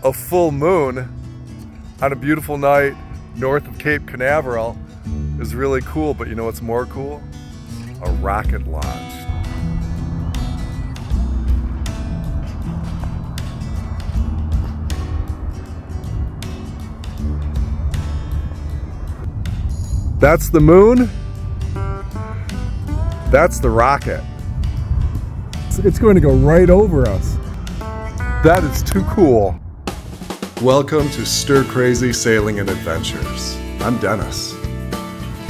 a full moon on a beautiful night north of Cape Canaveral is really cool, but you know what's more cool? A rocket launch. That's the moon. That's the rocket. It's going to go right over us. That is too cool. Welcome to Stir Crazy Sailing and Adventures. I'm Dennis.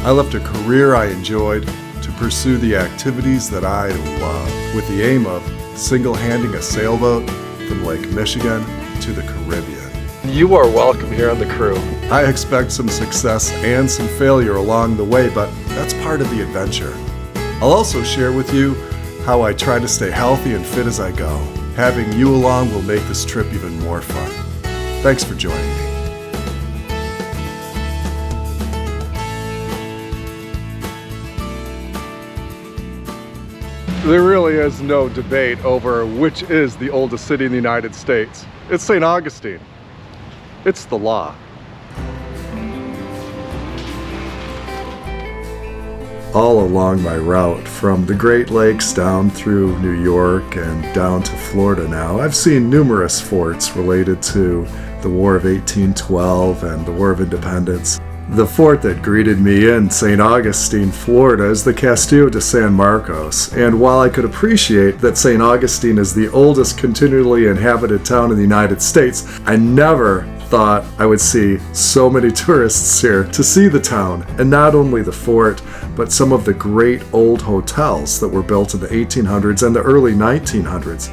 I left a career I enjoyed to pursue the activities that I love, with the aim of single-handing a sailboat from Lake Michigan to the Caribbean. You are welcome here on the crew. I expect some success and some failure along the way, but that's part of the adventure. I'll also share with you how I try to stay healthy and fit as I go. Having you along will make this trip even more fun. Thanks for joining me. There really is no debate over which is the oldest city in the United States. It's St. Augustine. It's the law. All along my route, from the Great Lakes down through New York and down to Florida now, I've seen numerous forts related to the War of 1812 and the War of Independence. The fort that greeted me in St. Augustine, Florida is the Castillo de San Marcos, and while I could appreciate that St. Augustine is the oldest continually inhabited town in the United States, I never thought I would see so many tourists here to see the town, and not only the fort, but some of the great old hotels that were built in the 1800s and the early 1900s.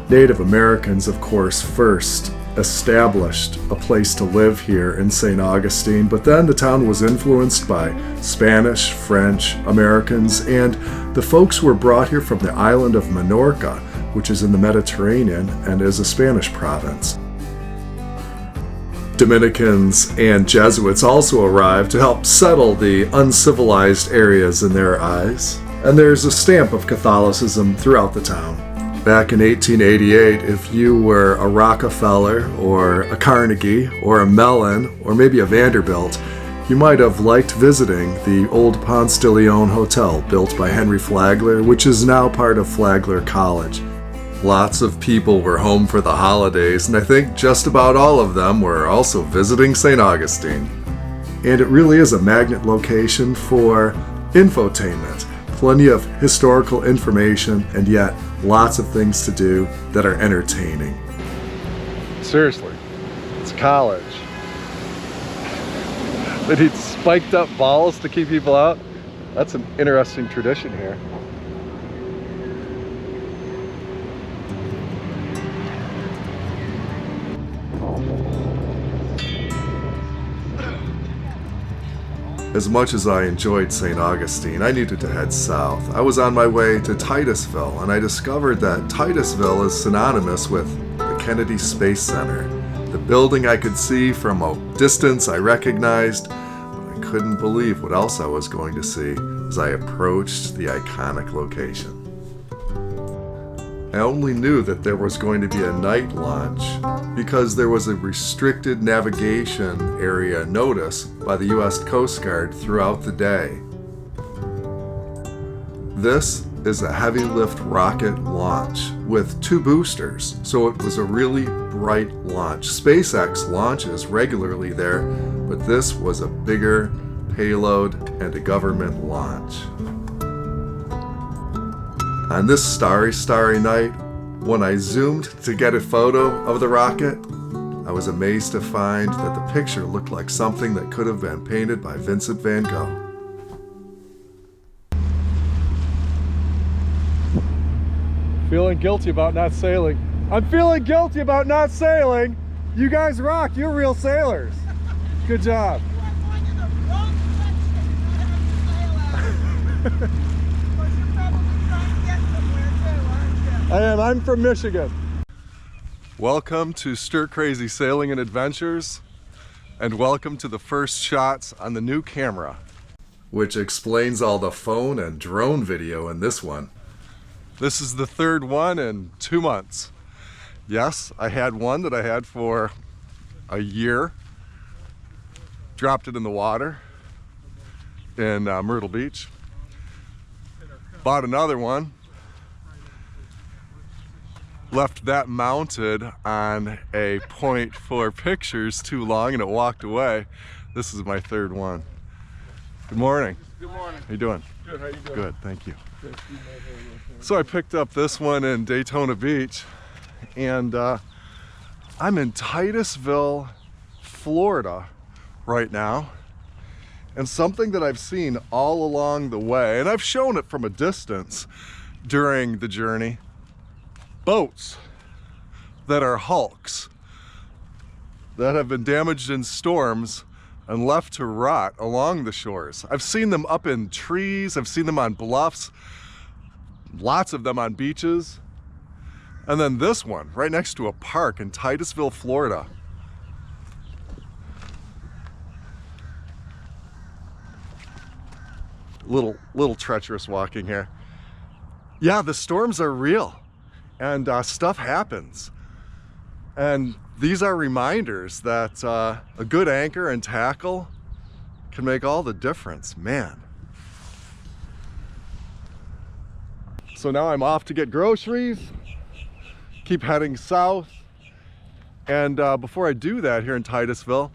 Native Americans, of course, first established a place to live here in St. Augustine, but then the town was influenced by Spanish, French, Americans, and the folks were brought here from the island of Minorca, which is in the Mediterranean and is a Spanish province. Dominicans and Jesuits also arrived to help settle the uncivilized areas in their eyes, and there's a stamp of Catholicism throughout the town. Back in 1888, if you were a Rockefeller or a Carnegie or a Mellon or maybe a Vanderbilt, you might have liked visiting the old Ponce de Leon Hotel built by Henry Flagler, which is now part of Flagler College. Lots of people were home for the holidays, and I think just about all of them were also visiting St. Augustine. And it really is a magnet location for infotainment. Plenty of historical information, and yet lots of things to do that are entertaining. Seriously, it's college. They need spiked up balls to keep people out. That's an interesting tradition here. As much as I enjoyed St. Augustine, I needed to head south. I was on my way to Titusville, and I discovered that Titusville is synonymous with the Kennedy Space Center. The building I could see from a distance I recognized, but I couldn't believe what else I was going to see as I approached the iconic location. I only knew that there was going to be a night launch because there was a restricted navigation area notice by the U.S. Coast Guard throughout the day. This is a heavy lift rocket launch with 2 boosters, so it was a really bright launch. SpaceX launches regularly there, but this was a bigger payload and a government launch. On this starry night, when I zoomed to get a photo of the rocket, I was amazed to find that the picture looked like something that could have been painted by Vincent van Gogh. Feeling guilty about not sailing. I'm feeling guilty about not sailing. You guys rock. You're real sailors. Good job. I am. I'm from Michigan. Welcome to Stir Crazy Sailing and Adventures, and welcome to the first shots on the new camera, which explains all the phone and drone video in this one. This is the third one in 2 months. Yes, I had one that I had for a year. Dropped it in the water in Myrtle Beach. Bought another one. Left that mounted on a point for pictures too long and it walked away. This is my third one. Good morning. Good morning. How you doing? Good, how you doing? Good, thank you. So I picked up this one in Daytona Beach and I'm in Titusville, Florida right now. And something that I've seen all along the way, and I've shown it from a distance during the journey, boats that are hulks that have been damaged in storms and left to rot along the shores. I've seen them up in trees, I've seen them on bluffs, lots of them on beaches. And then this one right next to a park in Titusville, Florida. Little treacherous walking here. Yeah, the storms are real and stuff happens. And these are reminders that a good anchor and tackle can make all the difference, man. So now I'm off to get groceries, keep heading south. And before I do that here in Titusville,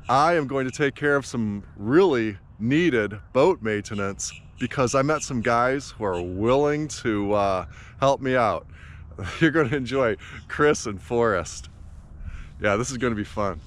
I am going to take care of some really needed boat maintenance because I met some guys who are willing to help me out. You're going to enjoy Chris and Forrest. Yeah, this is going to be fun.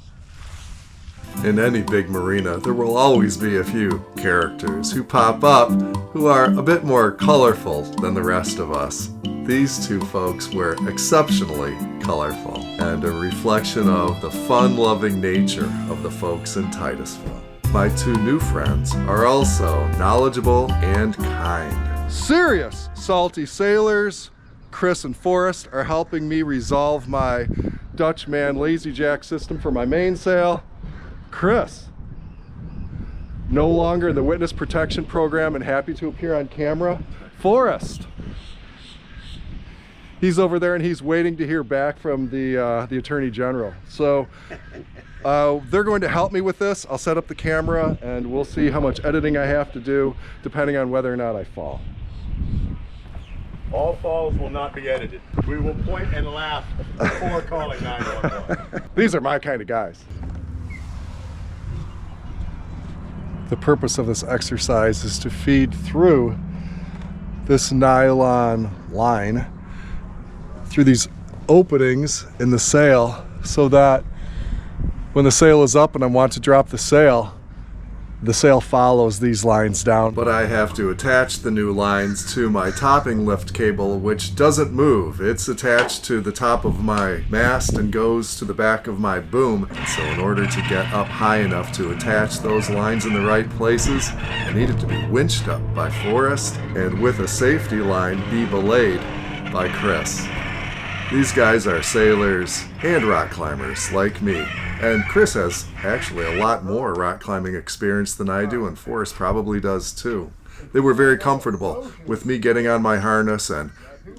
In any big marina, there will always be a few characters who pop up who are a bit more colorful than the rest of us. These two folks were exceptionally colorful and a reflection of the fun-loving nature of the folks in Titusville. My two new friends are also knowledgeable and kind. Serious salty sailors, Chris and Forrest, are helping me resolve my Dutchman lazy jack system for my mainsail. Chris, no longer in the witness protection program and happy to appear on camera. Forrest, he's over there and he's waiting to hear back from the Attorney General. So they're going to help me with this. I'll set up the camera and we'll see how much editing I have to do depending on whether or not I fall. All falls will not be edited. We will point and laugh before calling 911. These are my kind of guys. The purpose of this exercise is to feed through this nylon line through these openings in the sail so that when the sail is up and I want to drop the sail follows these lines down. But I have to attach the new lines to my topping lift cable, which doesn't move. It's attached to the top of my mast and goes to the back of my boom. So in order to get up high enough to attach those lines in the right places, I need it to be winched up by Forrest and with a safety line be belayed by Chris. These guys are sailors and rock climbers like me. And Chris has actually a lot more rock climbing experience than I do, and Forrest probably does too. They were very comfortable with me getting on my harness and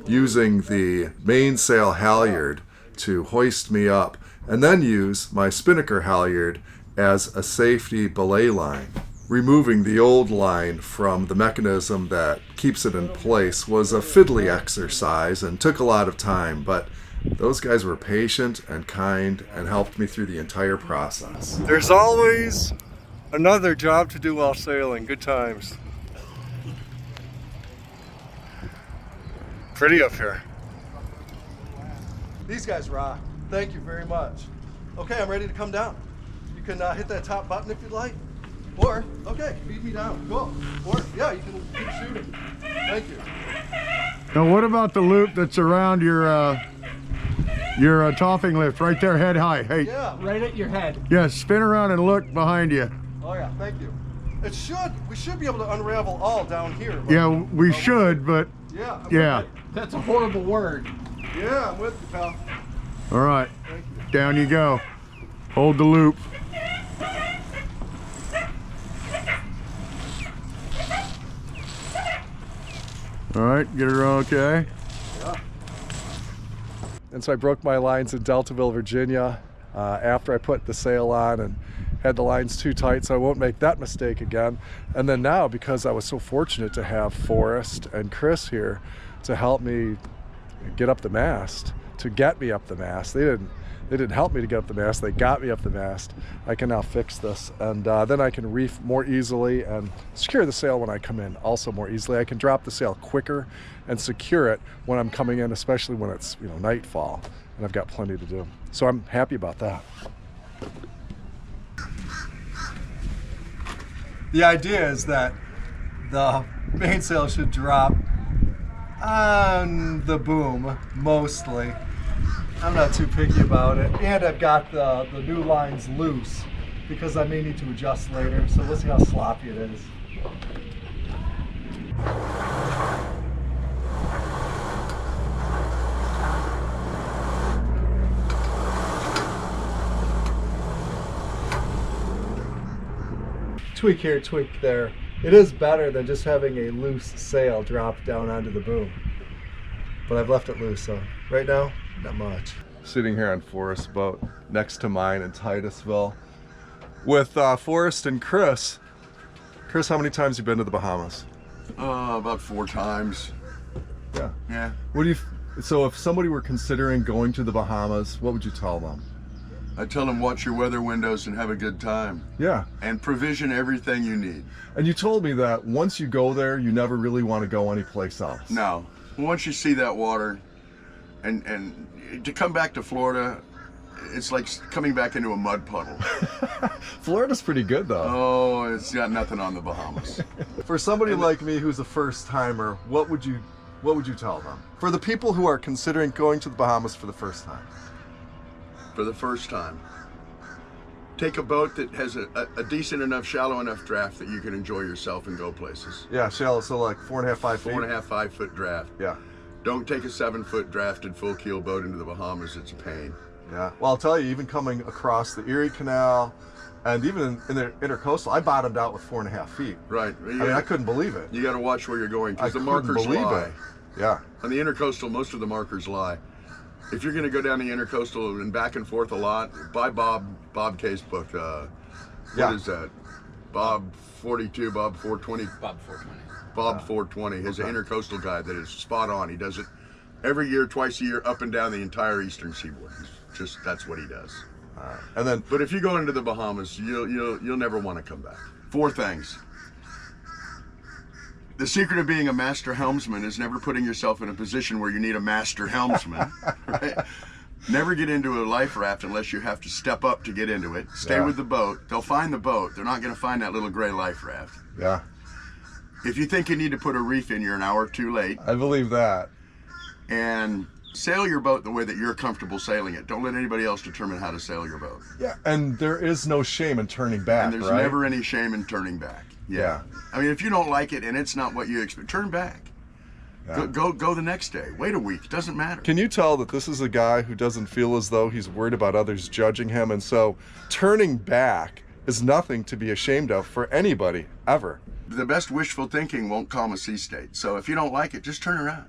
using the mainsail halyard to hoist me up, and then use my spinnaker halyard as a safety belay line. Removing the old line from the mechanism that keeps it in place was a fiddly exercise and took a lot of time, but those guys were patient and kind and helped me through the entire process. There's always another job to do while sailing. Good times. Pretty up here. These guys rock. Thank you very much. Okay, I'm ready to come down. You can hit that top button if you'd like. Or, okay, feed me down. Cool. Or, yeah, you can keep shooting. Thank you. Now, what about the loop that's around your topping lift right there, head high? Hey. Yeah. Right at your head. Yeah, spin around and look behind you. Oh yeah, thank you. We should be able to unravel all down here. Yeah, we should, but Yeah. yeah. That's a horrible word. Yeah, I'm with you, pal. All right, Thank you. down you go. Hold the loop. All right, get her okay. Yeah. And so I broke my lines in Deltaville, Virginia, after I put the sail on and had the lines too tight, so I won't make that mistake again. And then now, because I was so fortunate to have Forrest and Chris here to help me get up the mast, to get me up the mast. They didn't help me to get up the mast, they got me up the mast. I can now fix this, and then I can reef more easily and secure the sail when I come in also more easily. I can drop the sail quicker and secure it when I'm coming in, especially when it's nightfall and I've got plenty to do. So I'm happy about that. The idea is that the mainsail should drop on the boom mostly. I'm not too picky about it, and I've got the new lines loose because I may need to adjust later, so we'll see how sloppy it is. Tweak here, tweak there. It is better than just having a loose sail drop down onto the boom. But I've left it loose, so right now, not much. Sitting here on Forrest's boat next to mine in Titusville with Forrest and Chris. Chris, how many times have you been to the Bahamas? About 4 times. Yeah. Yeah. So if somebody were considering going to the Bahamas, what would you tell them? I tell them watch your weather windows and have a good time. Yeah. And provision everything you need. And you told me that once you go there, you never really want to go anyplace else. No. Once you see that water, and to come back to Florida, it's like coming back into a mud puddle. Florida's pretty good though. Oh, it's got nothing on the Bahamas. For somebody like me who's a first timer, what would you tell them? For the people who are considering going to the Bahamas for the first time. For the first time, take a boat that has a decent enough, shallow enough draft that you can enjoy yourself and go places. Yeah, shallow, so like 4.5, 5 feet. 4.5, 5 foot draft. Yeah. Don't take a 7 foot drafted full keel boat into the Bahamas. It's a pain. Yeah. Well, I'll tell you, even coming across the Erie Canal, and even in the Intercoastal, I bottomed out with 4.5 feet. Right. I mean, I couldn't believe it. You got to watch where you're going because the couldn't markers believe lie. it. Yeah. On the Intercoastal, most of the markers lie. If you're going to go down the Intercoastal and back and forth a lot, buy Bob K's book. What is that? Bob 42, Bob 420. Bob 420. Bob 420 is an Intercoastal guide that is spot on. He does it every year, twice a year, up and down the entire eastern seaboard. That's what he does. And then, but if you go into the Bahamas, you'll never want to come back. 4 things. The secret of being a master helmsman is never putting yourself in a position where you need a master helmsman. Right? Never get into a life raft unless you have to step up to get into it. Stay with the boat. They'll find the boat. They're not going to find that little gray life raft. Yeah. If you think you need to put a reef in, you're an hour too late. I believe that. And sail your boat the way that you're comfortable sailing it. Don't let anybody else determine how to sail your boat. Yeah, and there is no shame in turning back, and there's right? never any shame in turning back. Yeah. I mean, if you don't like it and it's not what you expect, turn back. Yeah. Go the next day. Wait a week. It doesn't matter. Can you tell that this is a guy who doesn't feel as though he's worried about others judging him, and so turning back is nothing to be ashamed of for anybody, ever. The best wishful thinking won't calm a sea state. So if you don't like it, just turn around.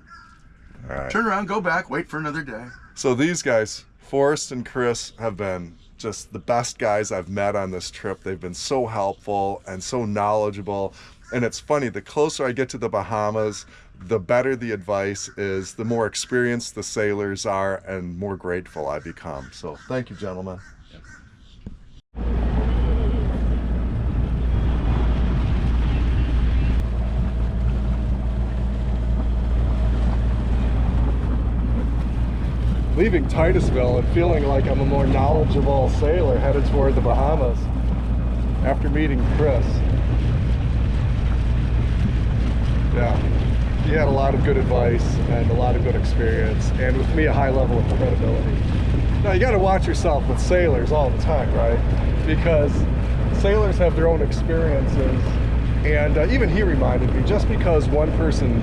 All right. Turn around, go back, wait for another day. So these guys, Forrest and Chris, have been just the best guys I've met on this trip. They've been so helpful and so knowledgeable. And it's funny, the closer I get to the Bahamas, the better the advice is, the more experienced the sailors are, and more grateful I become. So thank you, gentlemen. Leaving Titusville and feeling like I'm a more knowledgeable sailor headed toward the Bahamas after meeting Chris. Yeah, he had a lot of good advice and a lot of good experience, and with me a high level of credibility. Now you got to watch yourself with sailors all the time, right? Because sailors have their own experiences, and even he reminded me, just because one person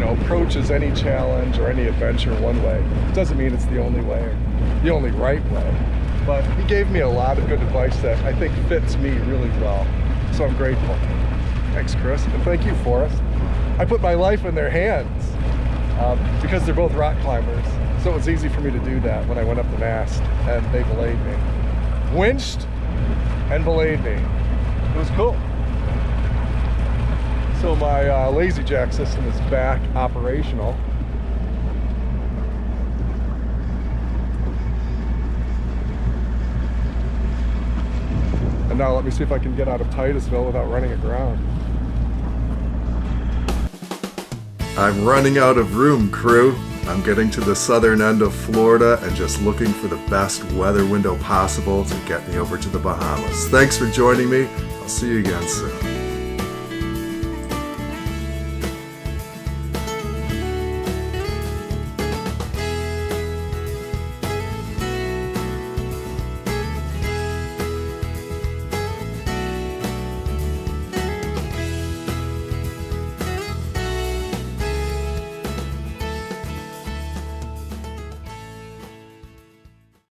approaches any challenge or any adventure one way, doesn't mean it's the only way, or the only right way. But he gave me a lot of good advice that I think fits me really well. So I'm grateful. Thanks, Chris, and thank you, Forrest. I put my life in their hands. because they're both rock climbers. So it was easy for me to do that when I went up the mast, and they belayed me. Winched and belayed me. It was cool. So my lazy jack system is back operational. And now let me see if I can get out of Titusville without running aground. I'm running out of room, crew. I'm getting to the southern end of Florida and just looking for the best weather window possible to get me over to the Bahamas. Thanks for joining me. I'll see you again soon.